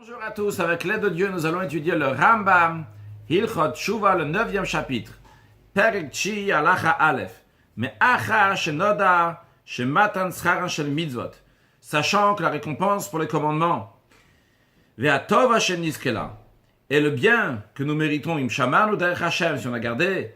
Bonjour à tous, avec l'aide de Dieu, nous allons étudier le Rambam, Hilchot Shuva, le 9e chapitre. Perek Chi Halacha Aleph. Me'achar shenoda shematan scharan shel mitzvot. Sachant que la récompense pour les commandements, Ve'atov Hashem nizkela, et le bien que nous méritons, im shamanu derech Hashem, si on a gardé,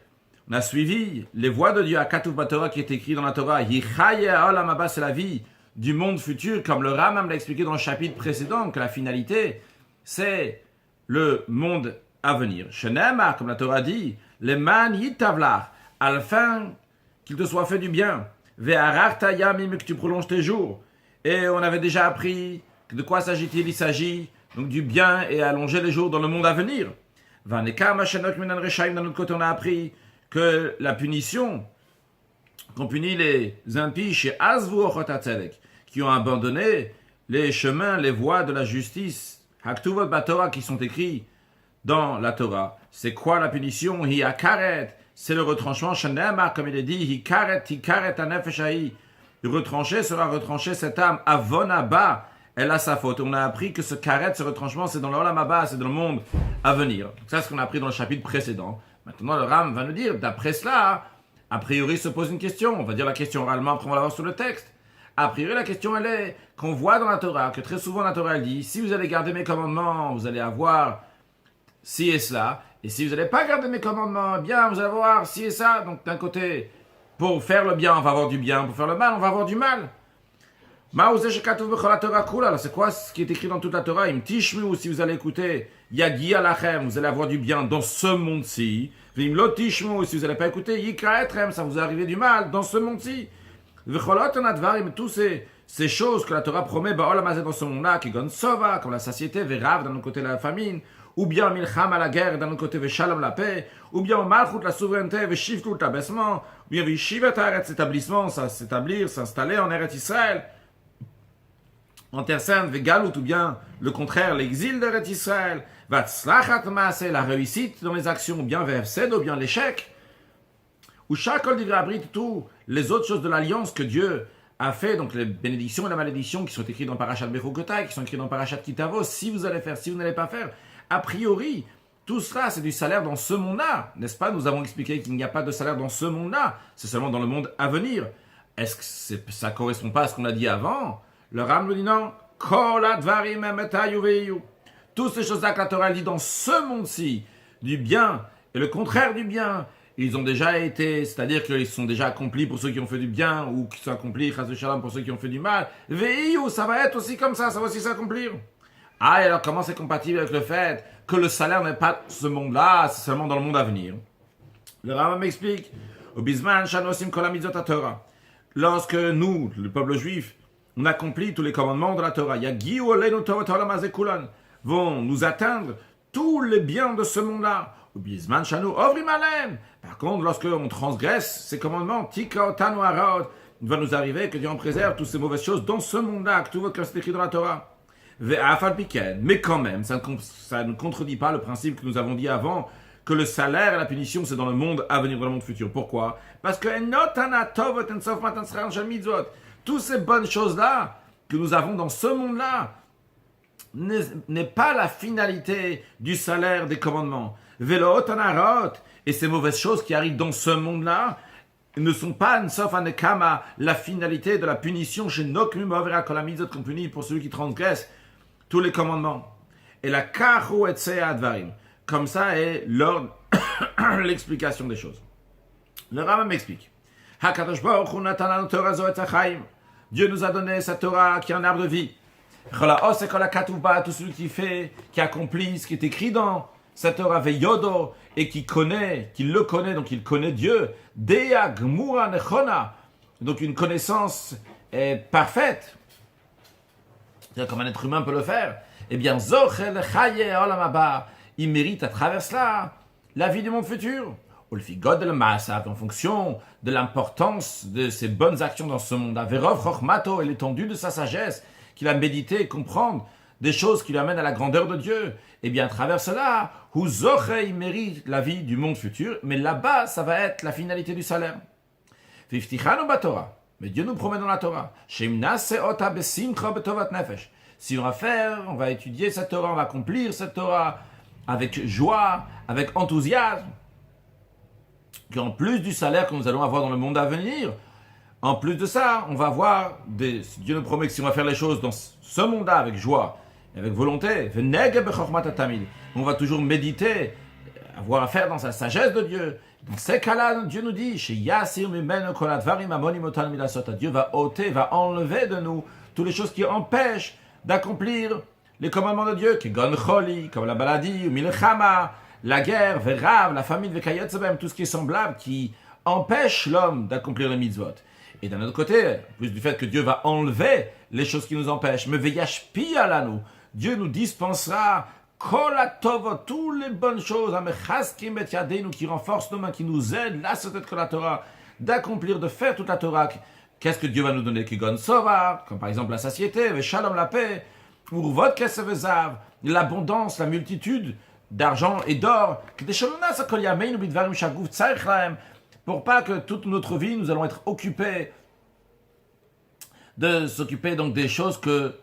on a suivi les voies de Dieu, à Katuv Batorah, qui est écrit dans la Torah, Yichaye Olam Haba, c'est la vie du monde futur, comme le Rambam l'a expliqué dans le chapitre précédent, que la finalité, c'est le monde à venir. Shenema, comme la Torah dit, les man yitavlar, afin qu'il te soit fait du bien. Ve'arachta yamim, que tu prolonges tes jours. Et on avait déjà appris de quoi s'agit-il. Il s'agit donc du bien et allonger les jours dans le monde à venir. Vaneka mashenok minan reshaim, d'un autre côté, on a appris que la punition, qu'on punit les impies chez Azvu Ochot HaTzedek, qui ont abandonné les chemins, les voies de la justice, Haktuvot Batorah, qui sont écrits dans la Torah. C'est quoi la punition? Hi akaret, c'est le retranchement. Shenema, comme il est dit, hi karet anefesh ha'i. Retranché sera retranché cette âme. Avonaba, elle a sa faute. On a appris que ce karet, ce retranchement, c'est dans l'olam haba, c'est dans le monde à venir. Donc ça, c'est ce qu'on a appris dans le chapitre précédent. Maintenant, le Ram va nous dire, d'après cela, a priori se pose une question. On va dire la question oralement, après on va la voir sur le texte. A priori, la question, elle est qu'on voit dans la Torah, que très souvent la Torah, elle dit, si vous allez garder mes commandements, vous allez avoir ci et cela. Et si vous n'allez pas garder mes commandements, eh bien, vous allez avoir ci et ça. Donc, d'un côté, pour faire le bien, on va avoir du bien. Pour faire le mal, on va avoir du mal. Alors, c'est quoi ce qui est écrit dans toute la Torah? Im tishmu, si vous allez écouter, yagi alachem, vous allez avoir du bien dans ce monde-ci. Im lo tishmu, si vous n'allez pas écouter, yikra etrem, ça vous arrive du mal dans ce monde-ci. Tous ces choses que la Torah promet dans ce monde-là, qui gon sova, comme la satiété, verav d'un autre côté la famine, ou bien milcham à la guerre, d'un autre côté veshalom la paix, ou bien malchut la souveraineté, veshivtut l'abaissement, ou bien veshivat haaretz établissement, ça s'établir, s'installer en Eretz Israël, en terre sainte, vegalut, ou bien le contraire, l'exil d'Eretz Israël, vatzlachat maaseh, la réussite dans les actions, ou bien vefsed, ou bien l'échec. Ou chaque abrit tous les autres choses de l'alliance que Dieu a fait, donc les bénédictions et la malédiction qui sont écrites dans Parashat Bechukotai, qui sont écrites dans Parashat Kitavo, si vous allez faire, si vous n'allez pas faire, a priori, tout cela c'est du salaire dans ce monde-là, n'est-ce pas? Nous avons expliqué qu'il n'y a pas de salaire dans ce monde-là, c'est seulement dans le monde à venir. Est-ce que ça ne correspond pas à ce qu'on a dit avant? Le Ram nous dit non. Toutes ces choses-là que la Torah dit dans ce monde-ci, du bien et le contraire du bien, ils ont déjà été, c'est-à-dire qu'ils sont déjà accomplis pour ceux qui ont fait du bien, ou qui sont accomplis, chas v'shalom, pour ceux qui ont fait du mal. Veiou, ça va être aussi comme ça va aussi s'accomplir. Ah, et alors comment c'est compatible avec le fait que le salaire n'est pas ce monde-là, c'est seulement dans le monde à venir? Le Rambam m'explique, au bisman shanosim kol hamitzvot Torah. Lorsque nous, le peuple juif, on accomplit tous les commandements de la Torah, yagiu oleinu Torah olam hazeh kulan, vont nous atteindre tous les biens de ce monde-là. Bisman shanu ovrim alem. Par contre, lorsque on transgresse ces commandements, tika otanu harod, il va nous arriver que Dieu en préserve toutes ces mauvaises choses dans ce monde-là, que tout votre c'est écrit dans la Torah. Ve'afal piken, mais quand même, ça ne contredit pas le principe que nous avons dit avant, que le salaire et la punition, c'est dans le monde à venir, dans le monde futur. Pourquoi? Parce que toutes ces bonnes choses-là que nous avons dans ce monde-là n'est pas la finalité du salaire des commandements. Et ces mauvaises choses qui arrivent dans ce monde-là ne sont pas, sauf un nekama, la finalité de la punition chez Nokmim Avera Kolamizot qu'on punit pour celui qui transgresse tous les commandements. Et la Kachu Etsea Advarim. Comme ça est l'ordre, l'explication des choses. Le Rambam m'explique. Hakadosh Baruch Hu natan lanu Torah zo etz hachaim. Dieu nous a donné sa Torah qui est un arbre de vie. Cholaos et kolakatuvba, tout celui qui fait, qui accomplit ce qui est écrit dans cette Torah veyodo, et qui le connaît, donc il connaît Dieu, Dea Gmura Nechona, donc une connaissance parfaite, c'est-à-dire comme un être humain peut le faire, eh bien, Zochel Chaye Olam Haba, il mérite à travers cela la vie du monde futur. Ulfigod el Maasav, en fonction de l'importance de ses bonnes actions dans ce monde, Verov Chochmato, et l'étendue de sa sagesse, qu'il a médité et comprendre des choses qui lui amènent à la grandeur de Dieu, et bien à travers cela, il mérite la vie du monde futur, mais là-bas, ça va être la finalité du salaire. Mais Dieu nous promet dans la Torah, si on va étudier cette Torah, on va accomplir cette Torah avec joie, avec enthousiasme, qu'en plus du salaire que nous allons avoir dans le monde à venir, en plus de ça, on va avoir si Dieu nous promet que si on va faire les choses dans ce monde-là avec joie et avec volonté, on va toujours méditer, avoir à faire dans sa sagesse de Dieu. Dans ces cas-là, Dieu nous dit, Dieu va ôter, va enlever de nous toutes les choses qui empêchent d'accomplir les commandements de Dieu, comme la maladie, la guerre, la famine, tout ce qui est semblable, qui empêche l'homme d'accomplir les mitzvot. Et d'un autre côté, en plus du fait que Dieu va enlever les choses qui nous empêchent, mais Dieu nous dispensera toutes les bonnes choses, qui renforcent nos mains, qui nous aident, la Torah, d'accomplir, de faire toute la Torah. Qu'est-ce que Dieu va nous donner? Comme par exemple la satiété, shalom, la paix, l'abondance, la multitude d'argent et d'or, pour pas que toute notre vie, nous allons être occupés de s'occuper donc des choses que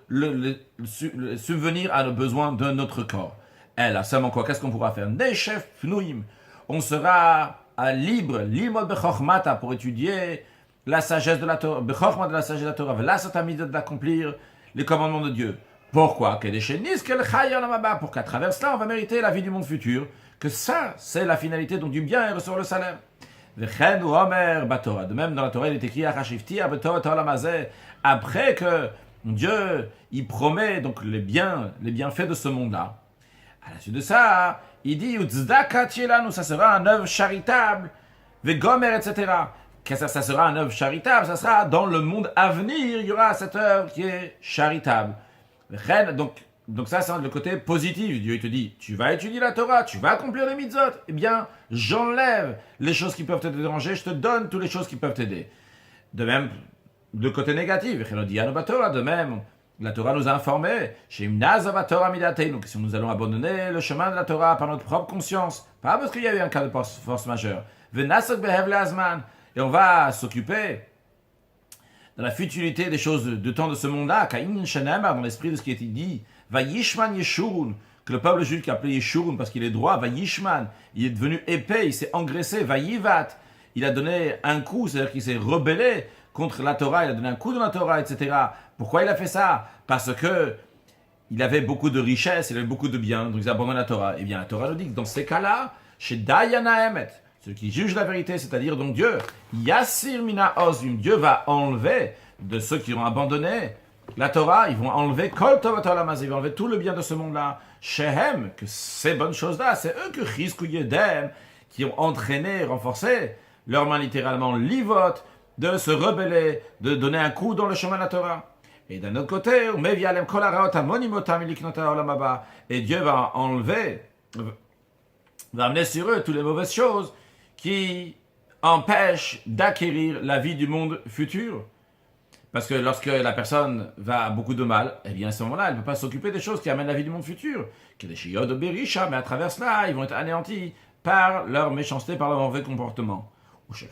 subvenir à nos besoins de notre corps. Et là, seulement quoi? Qu'est-ce qu'on pourra faire? Neshef pnuim. On sera libre, limod bechormata, pour étudier la sagesse de la Torah, bechormata de la sagesse de la Torah, v'lasatamid d'accomplir les commandements de Dieu. Pourquoi? Pour qu'à travers cela, on va mériter la vie du monde futur, que ça, c'est la finalité donc du bien et recevoir le salaire. De même, dans la Torah, il est écrit après que Dieu il promet donc les bienfaits de ce monde-là. À la suite de ça, il dit ça sera un œuvre charitable, etc. Qu'est-ce que ça sera un œuvre charitable? Ça sera dans le monde à venir, il y aura cette œuvre qui est charitable. Donc ça, c'est le côté positif. Dieu il te dit, tu vas étudier la Torah, tu vas accomplir les mitzvot. Eh bien, j'enlève les choses qui peuvent te déranger, je te donne toutes les choses qui peuvent t'aider. De même, le côté négatif, de même, la Torah nous a informé, que si nous allons abandonner le chemin de la Torah par notre propre conscience, pas parce qu'il y a eu un cas de force majeure, et on va s'occuper dans la futilité des choses de temps de ce monde-là, dans l'esprit de ce qui est dit, Vayishman Yeshurun, que le peuple juif qui a appelé Yeshurun parce qu'il est droit, Vayishman, il est devenu épais, il s'est engraissé, Vayivat, il a donné un coup, c'est-à-dire qu'il s'est rebellé contre la Torah, il a donné un coup dans la Torah, etc. Pourquoi il a fait ça? Parce que il avait beaucoup de richesses, il avait beaucoup de biens, donc il a abandonné la Torah. Eh bien, la Torah nous dit que dans ces cas-là, chez Dayana Emet, celui qui juge la vérité, c'est-à-dire donc Dieu, Yassir Mina Ozim, Dieu va enlever de ceux qui ont abandonné la Torah, ils vont enlever Kol Tovat Olamaz, ils vont enlever tout le bien de ce monde-là. Shehem, que ces bonnes choses-là, c'est eux que Chizku Yedem, qui ont entraîné, renforcé leur main littéralement livot, de se rebeller, de donner un coup dans le chemin de la Torah. Et d'un autre côté, et Dieu va enlever, va amener sur eux toutes les mauvaises choses qui empêchent d'acquérir la vie du monde futur. Parce que lorsque la personne va à beaucoup de mal, eh bien à ce moment-là, elle ne peut pas s'occuper des choses qui amènent la vie du monde futur. Mais à travers cela, ils vont être anéantis par leur méchanceté, par leur mauvais comportement. Ce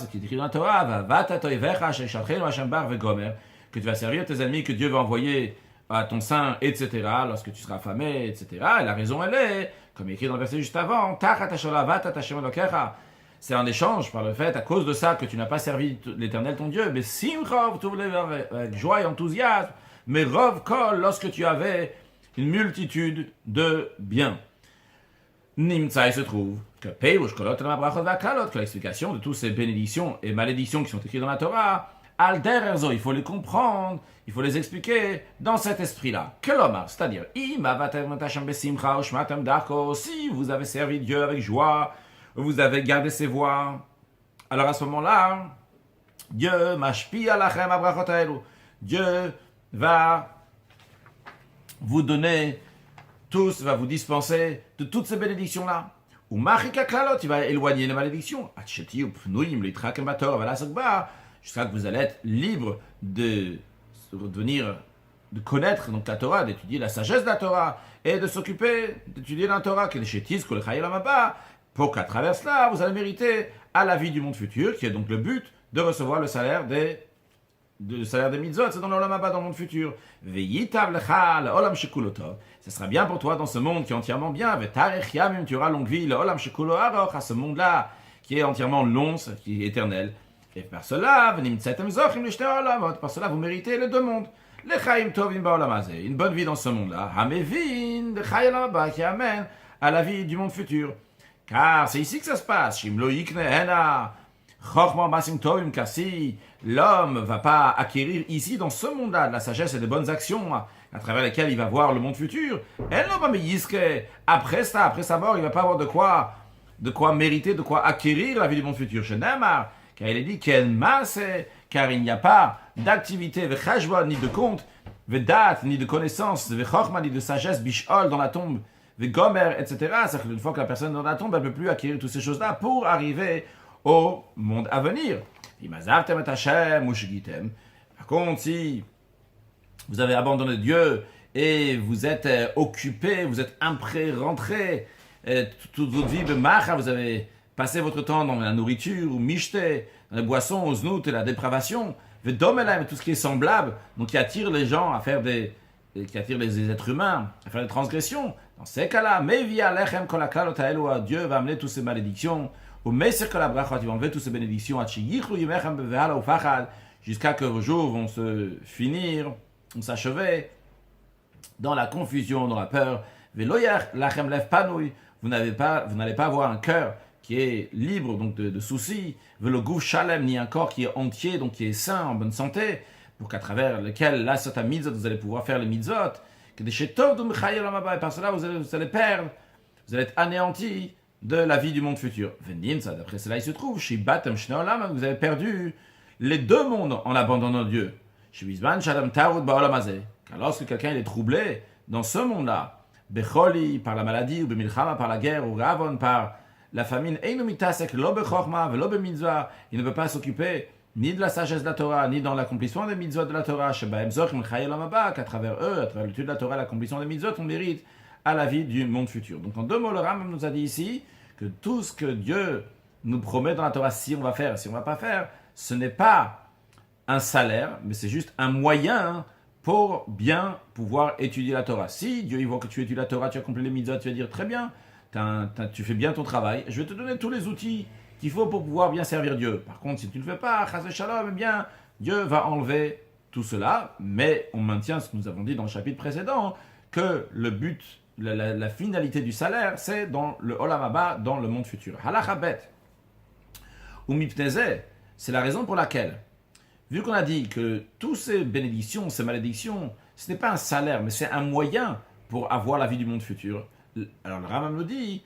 qui est écrit dans la Torah, que tu vas servir tes ennemis, que Dieu va envoyer à ton sein, etc., lorsque tu seras affamé, etc. Et la raison, elle est, comme écrit dans le verset juste avant, c'est en échange par le fait, à cause de ça, que tu n'as pas servi l'Éternel ton Dieu, mais simchov, tu voulais avec joie et enthousiasme, mais rov kol, lorsque tu avais une multitude de biens. Nimtsa, il se trouve que que l'explication de toutes ces bénédictions et malédictions qui sont écrites dans la Torah, Alder Erzo, il faut les comprendre, il faut les expliquer dans cet esprit-là. Kelomar, c'est-à-dire, si vous avez servi Dieu avec joie, vous avez gardé ses voies, alors à ce moment-là, Dieu mashpi alachem abrachotaelu. Dieu va vous donner tous, va vous dispenser de toutes ces bénédictions-là. Ou machika klalot, il va éloigner les malédictions. Jusqu'à que vous allez être libre de revenir, de connaître donc la Torah, d'étudier la sagesse de la Torah et de s'occuper d'étudier la Torah, pour qu'à travers cela, vous allez mériter à la vie du monde futur, qui est donc le but de recevoir le salaire des de salaire des mitzvot, c'est dans l'olam haba, dans le monde futur. Ve'yitav lecha le'olam shekulo tov. Ce sera bien pour toi dans ce monde qui est entièrement bien. Ve'tarech yamim, tu auras longue vie, le'olam shekulo aroch, à ce monde-là qui est entièrement long, qui est éternel. Et par cela, v'nimtzetem zochim l'shtei olamot. Par cela, vous méritez les deux mondes. Lechaim tovim ba'olam hazeh. Une bonne vie dans ce monde-là. Hamevin lechai olam haba, qui amène à la vie du monde futur. Car c'est ici que ça se passe. Shimlo yikne hena. Car si l'homme ne va pas acquérir ici, dans ce monde-là, de la sagesse et des bonnes actions à travers lesquelles il va voir le monde futur, après sa mort, il ne va pas avoir de quoi mériter, de quoi acquérir la vie du monde futur. Car il est dit car il n'y a pas d'activité, ni de compte, ni de connaissance, ni de sagesse, bishol dans la tombe, gomer, etc. C'est-à-dire qu'une fois que la personne est dans la tombe, elle ne peut plus acquérir toutes ces choses-là pour arriver au monde à venir. Par contre, si vous avez abandonné Dieu et vous êtes occupé, vous êtes rentré toute votre vie, vous avez passé votre temps dans la nourriture, ou mishte, dans les boissons, aux znout et la dépravation, tout ce qui est semblable, donc qui attire les gens à faire qui attire les êtres humains à faire des transgressions. Dans ces cas-là, Dieu va amener toutes ces malédictions. Au Messer que la brachot, ils vont enlever toutes ces bénédictions jusqu'à que vos jours vont se finir, vont s'achever dans la confusion, dans la peur. Vous n'allez pas avoir un cœur qui est libre donc de soucis, le goût shalem, ni un corps qui est entier, donc qui est sain, en bonne santé, pour qu'à travers lequel la sota mitzvot, vous allez pouvoir faire les mitzvot, que des chetov et par cela vous allez perdre, vous allez être anéantis de la vie du monde futur. D'après cela, il se trouve, vous avez perdu les deux mondes en abandonnant Dieu. Car lorsque quelqu'un est troublé dans ce monde-là, Becholi, par la maladie, ou Bemilchama, par la guerre, ou Ravon, par la famine, il ne peut pas s'occuper ni de la sagesse de la Torah, ni dans l'accomplissement des mitzvot de la Torah, qu'à travers eux, à travers l'étude de la Torah, l'accomplissement des mitzvot, on mérite à la vie du monde futur. Donc en deux mots, le Rambam nous a dit ici que tout ce que Dieu nous promet dans la Torah, si on va faire, si on ne va pas faire, ce n'est pas un salaire, mais c'est juste un moyen pour bien pouvoir étudier la Torah. Si Dieu il voit que tu étudies la Torah, tu accomplis les mitzvot, tu vas dire très bien, tu fais bien ton travail, je vais te donner tous les outils qu'il faut pour pouvoir bien servir Dieu. Par contre, si tu ne le fais pas, chas shalom, eh bien, Dieu va enlever tout cela, mais on maintient ce que nous avons dit dans le chapitre précédent, que le but, la finalité du salaire, c'est dans le olam haba, dans le monde futur. Halacha bet. Ou mipneze, c'est la raison pour laquelle, vu qu'on a dit que toutes ces bénédictions, ces malédictions, ce n'est pas un salaire, mais c'est un moyen pour avoir la vie du monde futur. Alors le Rambam nous dit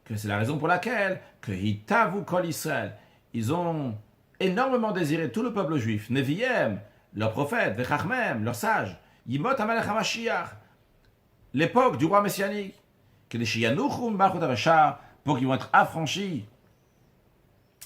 que c'est la raison pour laquelle que Hitavu Kol Israël, ils ont énormément désiré tout le peuple juif, Nevi'em, leurs prophètes, Vechachmem, leurs sages, Yimot HaMelech HaMashiach, l'époque du roi messianique, que les Shiyanuchum Bachut HaRasha, pour qu'ils vont être affranchis,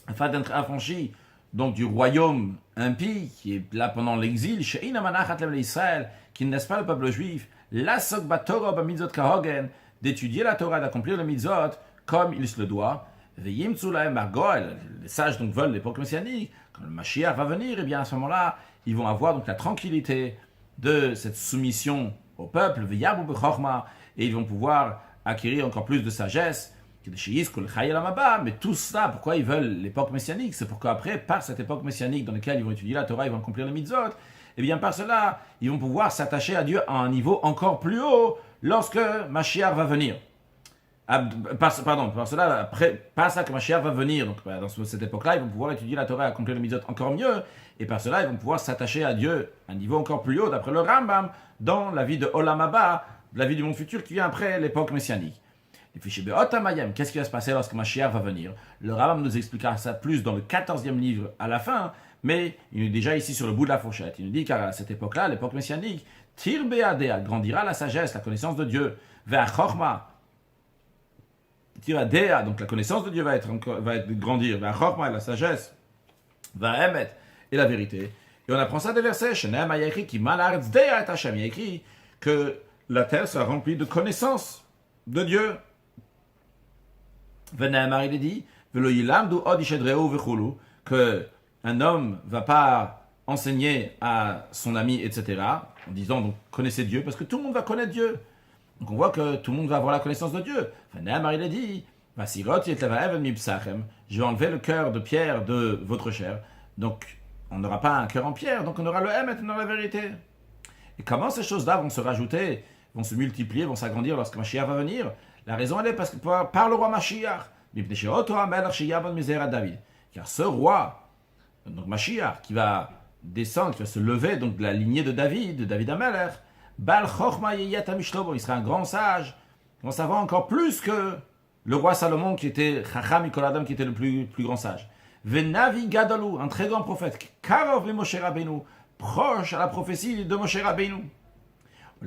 afin d'être affranchis donc du royaume impie qui est là pendant l'exil, She'ina Manachat Lem l'Israël, qui ne laisse pas le peuple juif, Lasok Batorah Bamitzot Kahogen, d'étudier la Torah, d'accomplir le mitzvot comme il se le doit. Les sages donc veulent l'époque messianique. Quand le Mashiach va venir, et bien à ce moment-là, ils vont avoir donc la tranquillité de cette soumission au peuple, et ils vont pouvoir acquérir encore plus de sagesse. Mais tout ça, pourquoi ils veulent l'époque messianique? C'est pour qu'après, par cette époque messianique dans laquelle ils vont étudier la Torah, ils vont accomplir le mitzvot, et bien par cela, ils vont pouvoir s'attacher à Dieu à un niveau encore plus haut lorsque Mashiach va venir. Par cela, après, par ça que Mashiach va venir, donc dans cette époque-là, ils vont pouvoir étudier la Torah et accomplir le mitzvot encore mieux, et par cela, ils vont pouvoir s'attacher à Dieu à un niveau encore plus haut, d'après le Rambam, dans la vie de Olam Haba, la vie du monde futur qui vient après l'époque messianique. Qu'est-ce qui va se passer lorsque Mashiach va venir? Le Rambam nous expliquera ça plus dans le 14e livre à la fin, mais il est déjà ici sur le bout de la fourchette. Il nous dit qu'à cette époque-là, l'époque messianique, Tirbeadea grandira la sagesse, la connaissance de Dieu, vers Chorma. Tiradea, donc la connaissance de Dieu va grandir, vers Chorma, la sagesse, va Emet, et la vérité. Et on apprend ça des versets, Shenem a écrit qui malarz dea et Hashem, il y a écrit que la terre sera remplie de connaissance de Dieu. Venemar, il est dit, que un homme va pas enseigner à son ami, etc., en disant, donc, connaissez Dieu, parce que tout le monde va connaître Dieu. Donc on voit que tout le monde va avoir la connaissance de Dieu. Enfin, Nehemar, il a dit, je vais enlever le cœur de pierre de votre chair. Donc, on n'aura pas un cœur en pierre, donc on aura le Emet, on aura la vérité. Et comment ces choses-là vont se rajouter, vont se multiplier, vont s'agrandir lorsque Mashiach va venir? La raison, elle est parce que par le roi Mashiach, car ce roi, donc Mashiach, qui va descendre, qui va se lever, donc de la lignée de David Amelech, il sera un grand sage, on savant encore plus que le roi Salomon, qui était Chacham Mikoladam, qui était le plus grand sage. Venavi Gadolou, un très grand prophète, Karov le Moshe Rabbeinu, proche à la prophétie de Moshe Rabbeinu.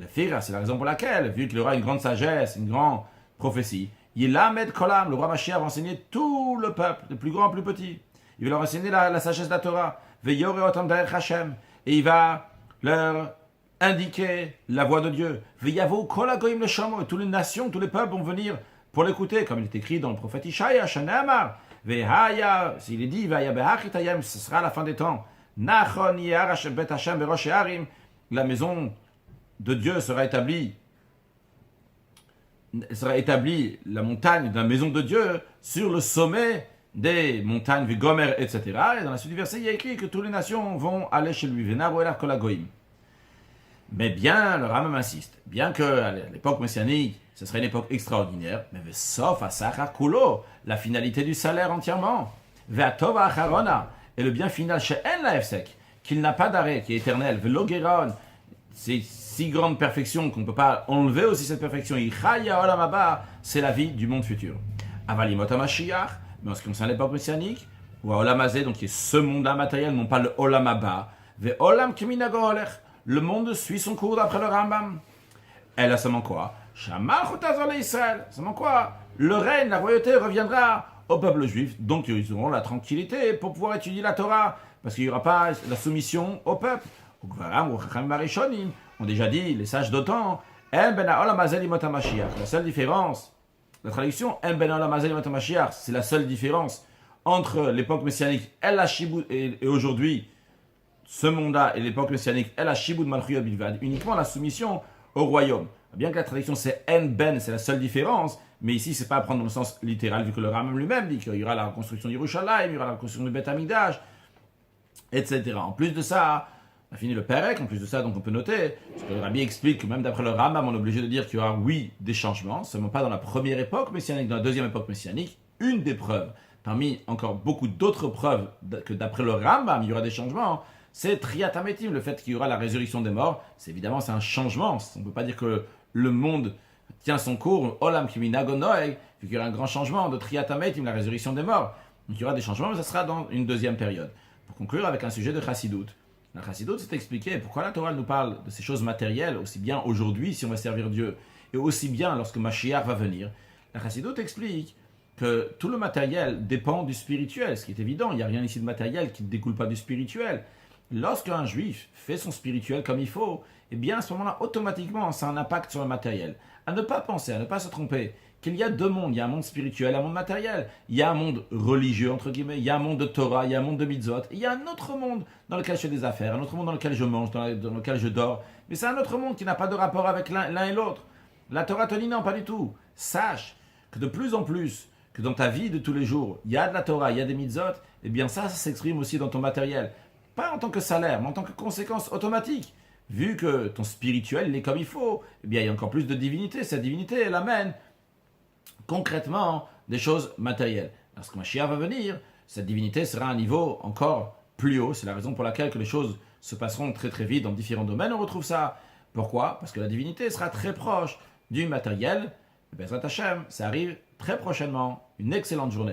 C'est la raison pour laquelle, vu qu'il aura une grande sagesse, une grande prophétie, Yilamed Kolam, le roi Mashiach va enseigner tout le peuple, le plus grand, le plus petit. Il va leur enseigner la sagesse de la Torah. Veyoreotam derech Hashem, et il va leur indiquer la voix de Dieu. Veyavo kol hagoyim leshomo, et toutes les nations, tous les peuples vont venir pour l'écouter, comme il est écrit dans le prophète Ishaïa, Shanamar. Vehaya, s'il est dit, Vaya behachit hayam, ce sera à la fin des temps. Nachon yarash bet Hashem berosh harim, la maison de Dieu sera établie, la montagne de la maison de Dieu sur le sommet des montagnes, Gomer, etc. Et dans la suite du verset, il y a écrit que toutes les nations vont aller chez lui. Mais bien, le Rambam insiste, bien qu'à l'époque messianique, ce serait une époque extraordinaire, mais sauf à Sachar Kulo, la finalité du salaire entièrement, Ve'atova Acharona, et le bien final chez En la Efsek, qu'il n'a pas d'arrêt, qui est éternel, Ve'logeron, c'est si grande perfection qu'on ne peut pas enlever aussi cette perfection. C'est la vie du monde futur. Avalimot Mashiach, mais en ce qui concerne l'époque messianique, ou à Olam Hazé, donc qui est ce monde-là matériel, non pas le Olam Haba, Ve Olam Kiminago Olech, le monde suit son cours d'après le Rambam. Elle a seulement quoi? Shamar Chotazor Israël, seulement quoi? Le règne, la royauté reviendra au peuple juif, donc ils auront la tranquillité pour pouvoir étudier la Torah, parce qu'il n'y aura pas la soumission au peuple. On a déjà dit, les sages d'autant, la seule différence, la traduction, c'est la seule différence entre l'époque messianique et aujourd'hui, ce monde-là, et l'époque messianique, uniquement la soumission au royaume. Bien que la traduction c'est c'est la seule différence, mais ici c'est pas à prendre dans le sens littéral, vu que le Rambam lui-même dit qu'il y aura la reconstruction d'Yerushalayim, il y aura la reconstruction du Beth Amikdash, etc. En plus de ça, on a fini le Pérec, en plus de ça, donc on peut noter, parce que le Rabbi explique que même d'après le Rambam, on est obligé de dire qu'il y aura, oui, des changements, seulement pas dans la première époque messianique, dans la deuxième époque messianique. Une des preuves, parmi encore beaucoup d'autres preuves que d'après le Rambam, il y aura des changements, c'est Triat Hametim, le fait qu'il y aura la résurrection des morts. C'est évidemment, c'est un changement. On ne peut pas dire que le monde tient son cours, Olam Kiminago Noeg, vu qu'il y aura un grand changement de Triat Hametim, la résurrection des morts. Donc il y aura des changements, mais ça sera dans une deuxième période. Pour conclure avec un sujet de Chassidut. La Chassidut, c'est expliqué pourquoi la Torah nous parle de ces choses matérielles, aussi bien aujourd'hui, si on va servir Dieu, et aussi bien lorsque Mashiach va venir. La Chassidut explique que tout le matériel dépend du spirituel, ce qui est évident. Il n'y a rien ici de matériel qui ne découle pas du spirituel. Lorsqu'un juif fait son spirituel comme il faut, eh bien à ce moment-là, automatiquement, ça a un impact sur le matériel. À ne pas penser, à ne pas se tromper, qu'il y a deux mondes. Il y a un monde spirituel, un monde matériel. Il y a un monde religieux, entre guillemets. Il y a un monde de Torah, il y a un monde de mitzvot. Il y a un autre monde dans lequel je fais des affaires, un autre monde dans lequel je mange, dans lequel je dors. Mais c'est un autre monde qui n'a pas de rapport avec l'un et l'autre. La Torah te dit non, pas du tout. Sache que de plus en plus, que dans ta vie de tous les jours, il y a de la Torah, il y a des mitzvot, eh bien ça s'exprime aussi dans ton matériel. Pas en tant que salaire, mais en tant que conséquence automatique. Vu que ton spirituel, il est comme il faut, eh bien il y a encore plus de divinité. Cette divinité, elle amène concrètement des choses matérielles. Lorsque Mashiach va venir, cette divinité sera à un niveau encore plus haut. C'est la raison pour laquelle que les choses se passeront très très vite dans différents domaines. On retrouve ça. Pourquoi? Parce que la divinité sera très proche du matériel. Bezrat Hashem, ça arrive très prochainement. Une excellente journée.